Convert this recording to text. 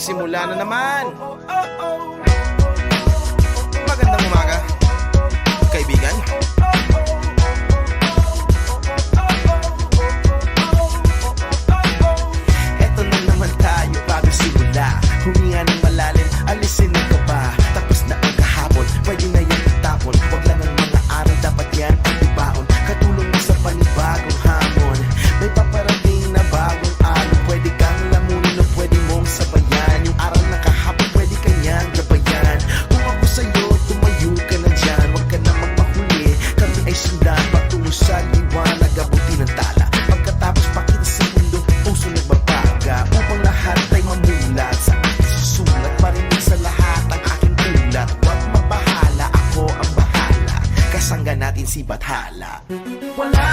nagsimula na naman. Magandang umaga, kaibigan. Eto na naman tayo bago simula. Huminga ng malalim, alisin ang kaba. Tapos na ang kahapon, pwede na yung itapon. Huwag lang ang mga araw, dapat yan ang ibaon. Katulong mo sa panibagong hamon. May paparating na bagong araw. Pwede kang lamunin o pwede mong sabayan. Yung araw na kahapon, pwede kanyang gabayan. Kung ako sa'yo, tumayo ka na dyan. Huwag ka na magpahuli, kami ay sundan. Patungo sa liwanag, abutin ang tala. Pagkatapos pakita sa mundo, puso nagbabaga. Upang lahat ay mamulat sa aking susulat. Marinig sa lahat ang aking ulat. Huwag mabahala, ako ang bahala. Kasangga natin si Bathala. Wala